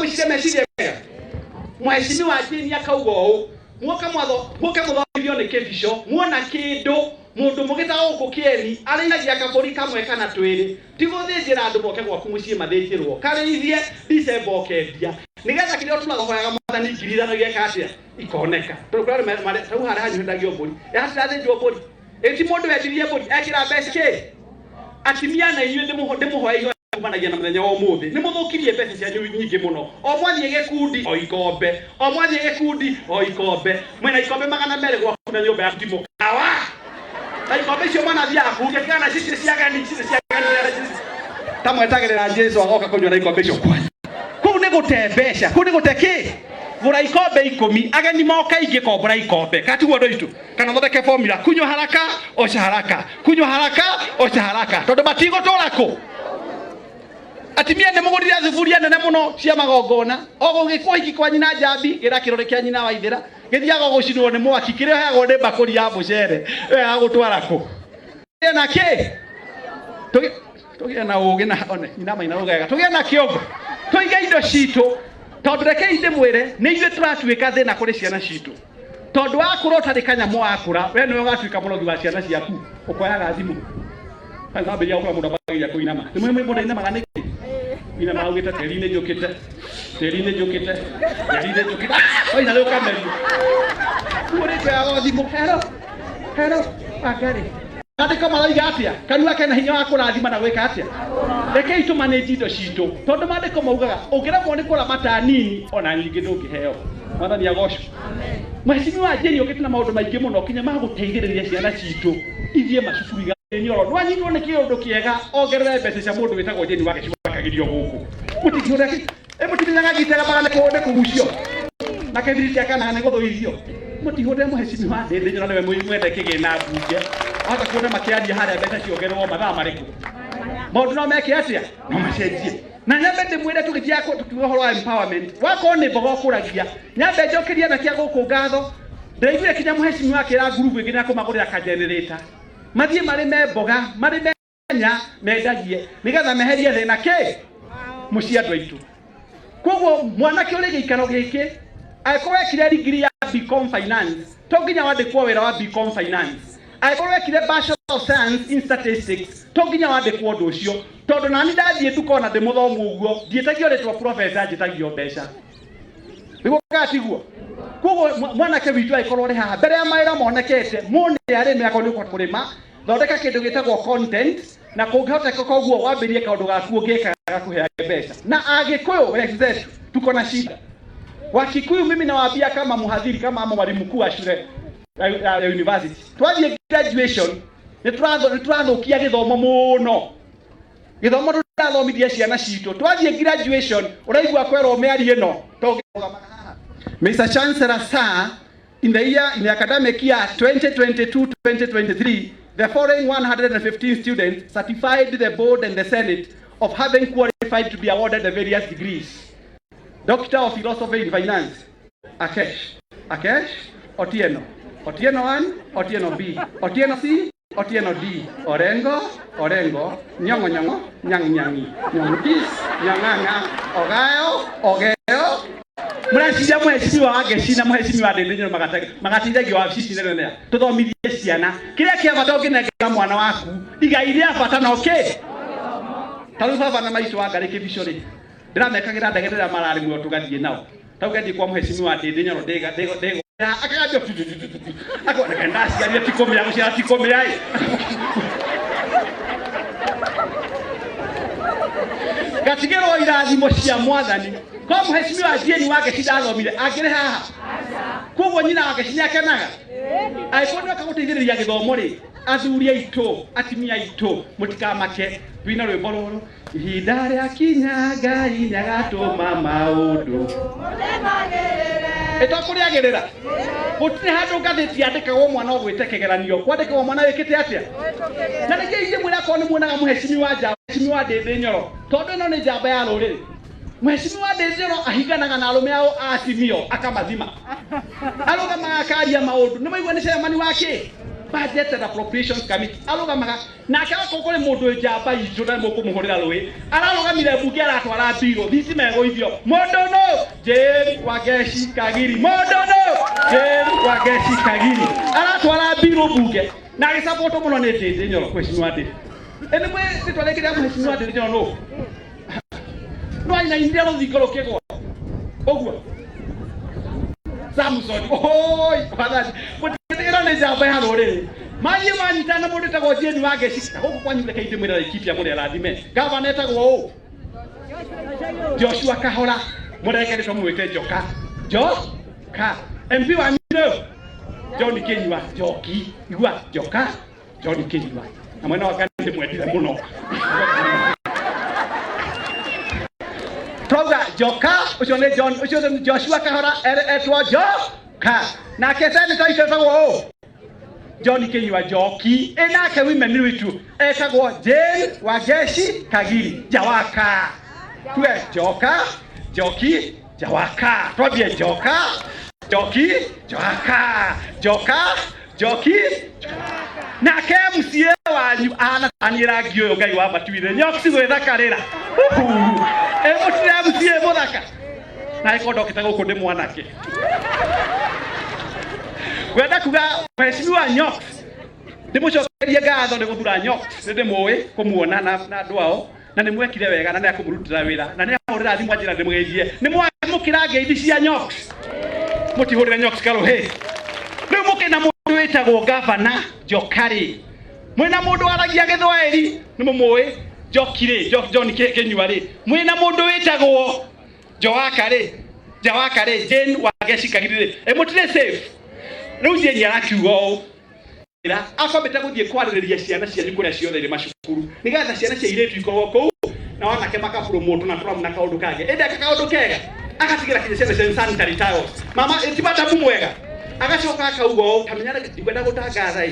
mushike meciria mheshimiwa Jeni akaugo muke muthomithio ni kibisho muona kindu mundu mugita guku kieni arainagia kaburi kamwe kana twiri tiguthinjira andu moke gwaku mucie mathinjirwo karithie December okendia nigetha kirio tunahoyaga mwathani ngirithanagia katia ikoneka tukura tau hara hanyendagio mburi yatathinjwo mburi eti mundu wendirie mburi ekira mbeca ki atimia na inyuĩ ndimuhoya kumanagia na muthenya wa umuthi ni muthukirie mbeca cianyu nyingi muno o mwathie gikundi o ikombe o mwathie gikundi o ikombe mwena ikombe 200 gwaku na nyumba ya timu kawa na ikombe cio mwana thia kuge kana cici ciagani tamwetagirira Jesu agoka kunywa na ikombe cio kwanya kuu ni gutembesha kuu ni guteki gura ikombe 10 ageni moka ingi kombora ikombe katiguo ndo itu kana thondeke formula kunywa haraka ocha haraka kunywa haraka ocha haraka tondu matigo torako atimia ne mugurira thuburia nene muno cia magongona ogo gikwa hiki kwa nyina Njambi gira kirore kia nyina Waithira githiaga gucinwo ni mwaki kirio heagwo ni bakuri ya bucere agutwara ku na ki tugia na ugi na one nyina maina ugega tugia na kiongo tuiga indo citu tondu reke inde mwire ni ithuĩ turatuĩka thĩna kũrĩ ciana citu tondu wakũra ũtarĩ kanyamũ wakũra we nĩwe ũgatuĩka mũrogi wa ciana ciaku ũkoyaga thimũ ngambĩria gũkora mũndũ ambagia kũinama nĩ mũndũ ainamaga nĩkĩ inama augĩte tĩri-inĩ njũkĩte oina rĩu kamerio ũrĩkoyaga thimũ hero akari andĩko maraiga atĩa kanua kena hinya wa kũrathima na gwĩka atĩa rekei tũmanĩnji indo citũ tondũ maandĩko maugaga ũngĩremwo nĩ kũramata nini ona nyingĩ ndũngĩheo mwathani agocwo mheshimiwa Jeni ũkĩte na maũndũ maingĩ mũno kinya magũteithĩrĩria ciana citũ ithiĩ macukuru nyoro nwanyitwo nĩ kĩũndũ kĩega ongerere mbeca cia mũndũ wĩtagwo Jeni wagĩcibakagirio gũkũ mũtingĩũreke mũtinyaga gitega magana kũhũnde kũgucio na kĩthiriti akana nĩ gũthũithio mũtihũnde mheshimiwa ndĩndĩ nyona nĩwe mwende kĩgĩna mbunge hata kuona makiaria harĩa mbeca ciongererwo mathaa marĩkũ maũndũ no meke atĩa no macenjie na nyambe ndĩmwĩre tũgĩthiĩ tukiuga ũhoro wa empowerment wakorwo nĩ mboga ũkũragia nyambe njokerie na kia gũkũ ngatho ndaiguire kinya mheshimiwa akĩra ngurubu ĩngĩ na kũmagũrĩra ka generator mathiĩ marĩme mboga marĩme nyanya mendagie nĩgetha meherie thĩna kĩ mũciĩ andũ aitũ koguo mwanake ũrĩ gĩikaro gĩkĩ angĩkorwo ekire degree ya BCom finance to nginya wandĩkwo wĩra wa BCom finance angĩkorwo ekire Bachelor of Science in Statistics to nginya wandĩkwo ũndũ ũcio tondũ nani ndathiĩ tukona ndĩmũthomu ũguo ndiĩtagio rĩtwa professor njĩtagio mbeca nĩguo gatiguo koguo mwanake witũ angĩkorwo ũrĩ haha mbere ya mawĩra monekete mũndũ arĩme akorwo nĩ kũrĩma thondeka kĩndũ gĩtagwo content na kũngĩhoteka koguo wambĩrie kaũndũ gaku ũngĩka gakũheage mbeca na Agĩkũyũ wenzetu tuko na shida wa Kikuyu mimi nawaambia kama mhadhiri kama mwalimu mkuu wa shule ya university twathiĩ graduation nĩtũrathũkia gĩthomo mũno gĩthomo tũrathomithia ciana citũ twathiĩ graduation ũraigua kwerwo mĩario ĩno Mr. Chancellor sir in the academic year 2022-2023 the following 115 students certified the board and the senate of having qualified to be awarded the various degrees Doctor of Philosophy in Finance Akesh Otieno 1 Otieno B Otieno C Otieno D Orengo Nyongo Nyangi Nyongis Nyanganga Ogeo murashija mheshimiwa wagecina mheshimiwa ndĩndĩ magateithagio wabici nene tuthomithie ciana kĩrĩa kĩa bata ũngĩnengera mwana waku igai rĩa bata no kĩ tarũ baba na maitũ wa ngarĩ kĩbico rĩ ndiramekagĩra ndege rĩrĩa mararĩ muo tũgathiĩ nao tau gathiĩ kwa mheshimiwa ndĩndĩ nyoro ndĩgo akagambia akona ndasi ya tikomia gũciara tikomia gatigĩrwo irathimo cia mwathani kwa mheshimiwa Jeni wake cidathomire akĩrĩ haha koguo nyina wake cinyakenaga aikũnĩ akagũteithĩrĩria gĩthomo rĩ athuri aitũ atimia aitũ mũtikamake twina rwĩmbo rũrũ ihinda rĩa kinya Ngai nĩagatũma maũndũ ĩtokũrĩagĩrĩra gũtirĩ handũ ngathĩti yandĩkagwo mwana ũgwĩte kĩgeranio kwandĩkagwo mwana wĩkĩte atĩa na ningĩ ithe mwĩra akorwo nĩ muonaga mheshimiwa ndĩndĩ nyoro tondũ ĩno nĩ njamba ya rũrĩrĩ mheshimiwa ndĩndĩ nyoro ahinganaga na arũme ao atimio akamathima arũgamaga akaria maũndũ nĩ maigua nĩ ceremani wake Budget and Appropriations Committee arugamaga na akaga kokore mundu njamba itu na mukumuhurira rui ararugamire bunge aratwara biro thiti megoithio mundu no Jane Wageshi Kagiri mundu no Jane Wageshi Kagiri aratwara biro bunge na agisupport muno ni Ndindi Nyoro kweshimwa Ndindi ene mwe sitwalekira mweshimwa Ndindi Nyoro no no ina india ro thikoro kegwa ogwo Samson oi father ira ne jamba ya rore manye manyitana mundu tago Jane Wageshi huko kwanyure kaite mwira ikipia muri arathime governor tago o Joshua Kahora murekere to mwite joka joka MP wa nyiro John Kenywa Joki igwa joka John Kenywa na mwana wa kandi mwedire muno Proga joka usione John usione Joshua Kahora etwa joka na kesani taisha tago John Kenywa Joki enake women witu etagwo Jane Wageshi Kagiri Jawaka tuwe joka Joki Jawaka twabie joka Joki Jawaka joka Joki na KMCA wanyu ana anira gyo ngai wa batuire nyoksi gwethakarira emutira MCA muthaka na ikondo kitago kunde mwanake gwenda kuga mheshimiwa Nyox ndimucokerie ngatho ni guthura Nyox ndimui kumuona na ndwao na ni mwekire wega na ni akumurutira wira na ni ahurira thimu ajira ndimweithie ni mwamukira ngeithi cia Nyox mutihurire Nyox karuhe riu mukina mundu witagwo governor Jokari mwina mundu aragia Githwairi ni mumui Jokire John Kenywa ri mwina mundu witagwo Jawaka ri Jane Wageshi Kagiri emutire safe riu Jane arakiugo ira akombete guthie kwaririria ciana cia kuria ciothe iri macukuru nigetha ciana cia iretu ikorwo kou na wanake makaburo mundu na turamu na kaundu kage ende kaundu kega agatigira kinya sanitary towels mama itibata mumwega agacoka akaugo kamenyana ndikwenda gutangatha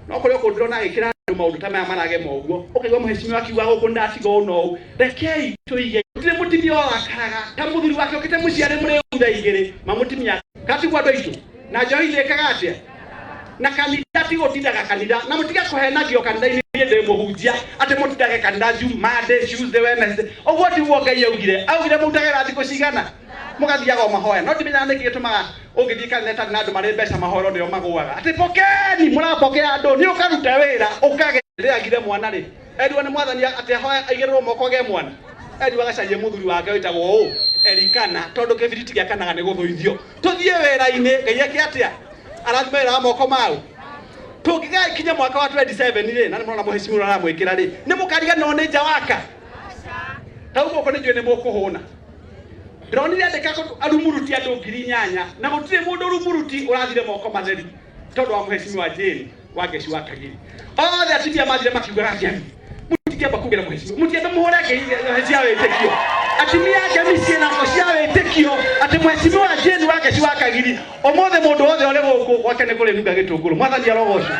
no kuri okundiro na gikira maundu ta maya marage moguo ukaigwa muheshimiwa akiuga guku ndatigo no rekei tuige ndire mutimia wakaraga ta muthuri wake ukite muciare muri utha igiri mamutimia katigwa andu aitu na njohi ikaga atia na kanitha tigo tindaga kanitha na mutiga kuhenagio kanitha-ini ndi muhunjia ati mutindage kanitha Monday Tuesday Wednesday ogwo ti wo Ngai augire mutagera thiko cigana mugathiaga mahoya no timenya niki gitumaga ungithii kanitha na andu mari mbeca mahoro ndio maguaga ati pokeni murapokea andu ni ukaruta wira ukagerera ngire mwana ri endwa ni mwathani ati hoya aigererwo moko ge mwana endwa gacarie muthuri wake witagwo u Erikana tondu kibiriti gia kanaga ni guthuithio tuthie wira-ini Ngai akia arathimira moko mau tungiga kinya mwaka wa 27 ri na mwana muheshimiwa na mwikira ri ni mukariga no ni Jawaka taugo ko ni Njue ni mukuhuna ndronire andika ko arumuruti andu 8,000 na gutire mundu rumuruti urathire moko matheri tondu wa muheshimiwa Jane Wageshi wa Kagiri othe atibia mathire makiuga atia mutikiamba kugira muheshimiwa mutienda muhoreke cia witikio atimia jamii na cia witikio ati muheshimiwa Jane Wageshi wa Kagiri omothe mundu othe ore guku gwake ni kuri nuga gitunguru mwathani arogocwo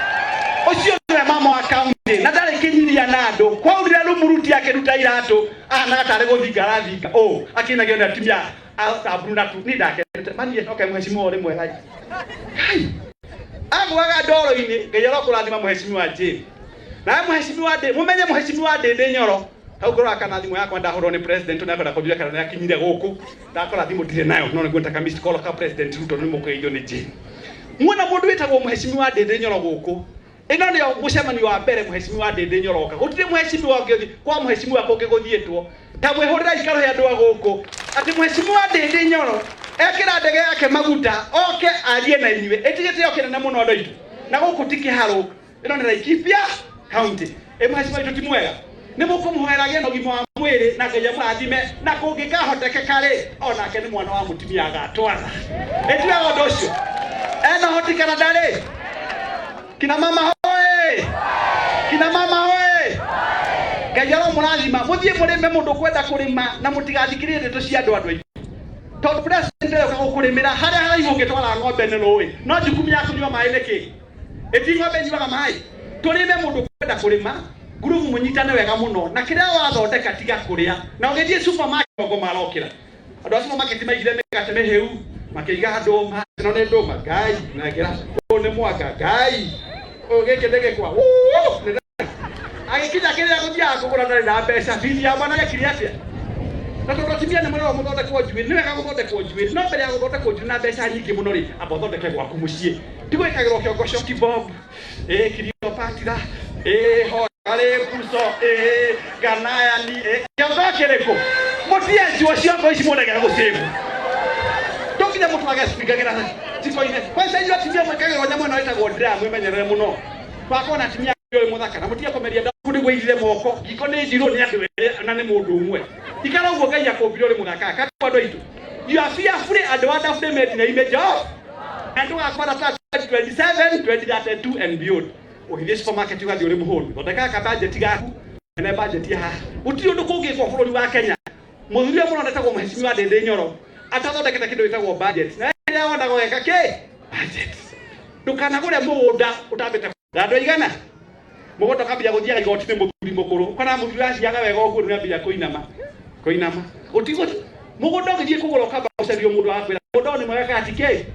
ucio ni mama wa county na ndari kinyiria na andu kwaurire rumuruti yake ruta iratu na gatare guthinga rathinga akinagio na atimia atabuna tu ni ndake manie okay muheshimiwa ore mwega agwaga ndoro-ini Ngai arokurathima muheshimiwa Jane na muheshimiwa Ndindi mumenye muheshimiwa Ndindi Nyoro hau ngoro akana thimu yakwa ndahorwo ni president na kwenda kujua kana yakinyire guku ndakora thimu ndire nayo no ngwenda ka missed call ka president Ruto ni mukeijo ni Jane mwona mundu witagwo muheshimiwa Ndindi Nyoro guku ino ni mucemani wa mbere muheshimiwa Ndindi Nyoro ka gutire muheshimiwa ungi kwa muheshimiwa kungi guthietwo ta mwihurira ikaro ya andu guku ati muheshimiwa Ndindi Nyoro ekira ndege yake maguta oke arie na inywe etigete okena na muno ndo itu na guku tikiharo ino ni Laikipia county muheshimiwa itu timwega ni mukumuheragia no gimo wa mwiri na Ngai amurathime na kungikahoteka ri onake ni mwana wa mutimia agatwara etiwe undu ucio ena hotikana ndari kina mama hoye Ngai aromurathima muthie murime mundu kwenda kurima na mutigathikirire ndeto cia andu aitu tondu president leo kagukurimira haria haraihu ngitwara ng'ombe ni rui no jukumu yaku nyua mai niki eti ng'ombe nyuaga mai turime mundu kwenda kurima grupu munyitane wega muno na kiria wathondeka tiga kuria na ugithie supermarket ngo marokira andu acio market maigire megate meheu makiiga nduma no ne nduma Ngai na ngira ni mwaka Ngai Ogeke ndege kwa. Agikija kile akuja akugura na Pesa fili ya bana yakiri atia. Na tunatimia na mwana wa muthonde kwa Mjue niwe gaguthonde kwa Mjue no mbere ya guthonde kwa Mjue na Pesa nyingi muno ri abothonde ke gwaku mucie tigo ikagirwo kiongo shoti bomb kirio patira ho ale puso ganaya ni kiongo kireko mutia jiwa ciongo ici mundu gera gusibu tokinya mutu aga speaker gera tiko ine kwanza hiyo timia mwekagirwo nyamwe na itagwo drum imenyerere muno twakona timia yo muthaka na mutia komeria ndakundi gwithire moko giko ni njiro ni andu na ni mundu umwe ikara ugo ngai akombire uri muthaka kati andu aitu you are fearful and wonderfully made in the image of and you are for 27 2032 and beyond uhithie supermarket ugathi uri muhundu thondeka ka budget gaku ene budget ya uti undu kungikwo bururi wa Kenya muthuria muno ndetagwo mheshimiwa wa Ndende Nyoro atathondekete kindu gitagwo budget na ria wona gweka ke budget ndukanagure mugunda utambite andu igana mugoto kambia guthia igoti muthuri mukuru kana muthuri aciaga wega uguo nambia kuinama utigo mugondo ngithie kugura kamba ucario mundu wakwira mugondo ni mwega atike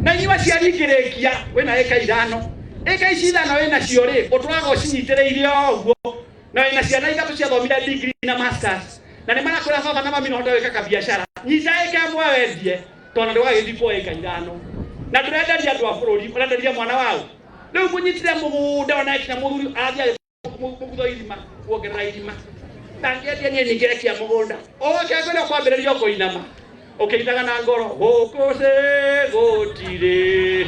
na nyiwa ciari kirekia wena eka ithano eka ici ithano wena cio ri uturaga ucinyitireirie oguo na wena ciana ithatu cia thomire degree na masters na ni marakwira baba na mami no hote weka biashara nyita eka mwe wendie tona ndugagithikwo eka ithano na ndurenderia andu a bururi urenderia mwana wao leo munyitire mugunda ona ikina muthuri athia mugutho irima kuongerera irima tangetia ni ningerekia mugunda oke ngona kwambiriria kuinama ukitaga na ngoro gukuse gutire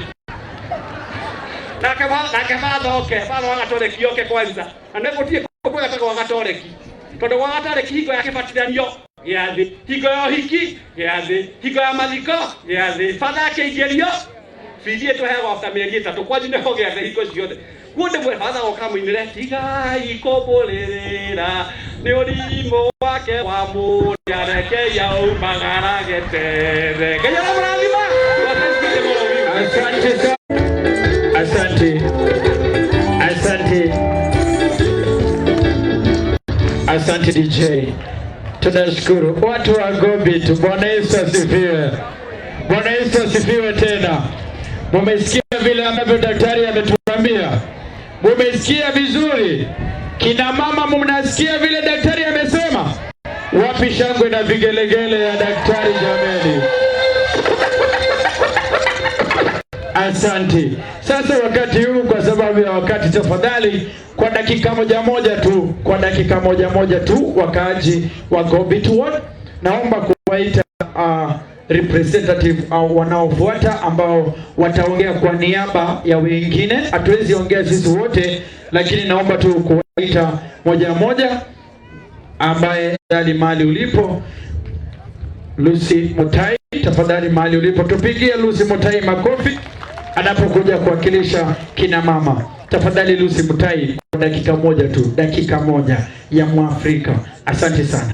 na kama thoke bado agatoreki yoke kwanza anagotie kwa gatako agatoreki tondu wa gatoreki hingo ya kibatiranio giathi hingo ya hiki giathi hingo ya mathiko giathi fatha keigerio fidie to hego after mieri 3 kwa jine ho giathi hingo ciothe kuonde mwe fatha goka muinire tiga ikobolerera ni urimo wake wa mundu areke ya umagara getere kenya na mralima asante DJ. Tunashukuru watu wa Gobi tu. Bwana Yesu asifiwe. Bwana Yesu asifiwe tena. Mumesikia vile ambavyo daktari ametuambia? Mumesikia vizuri? Kina mama mnasikia vile daktari amesema? Wapi shangwe na vigelegele ya daktari jameni? Asante. Sasa wakati huu kwa sababu ya wakati, tafadhali kwa dakika moja tu wakaaji wa Gobi Ward naomba kuwaita representative au wanaofuata ambao wataongea kwa niaba ya wengine. Hatuwezi ongea sisi wote, lakini naomba tu kuwaita moja ambaye ndani mahali ulipo. Lucy Mutai, tafadhali mahali ulipo tupigie Lucy Mutai makofi anapokuja kuwakilisha kina mama. Tafadhali Lucy Mutai kwa dakika moja ya Mwafrika. Asante sana.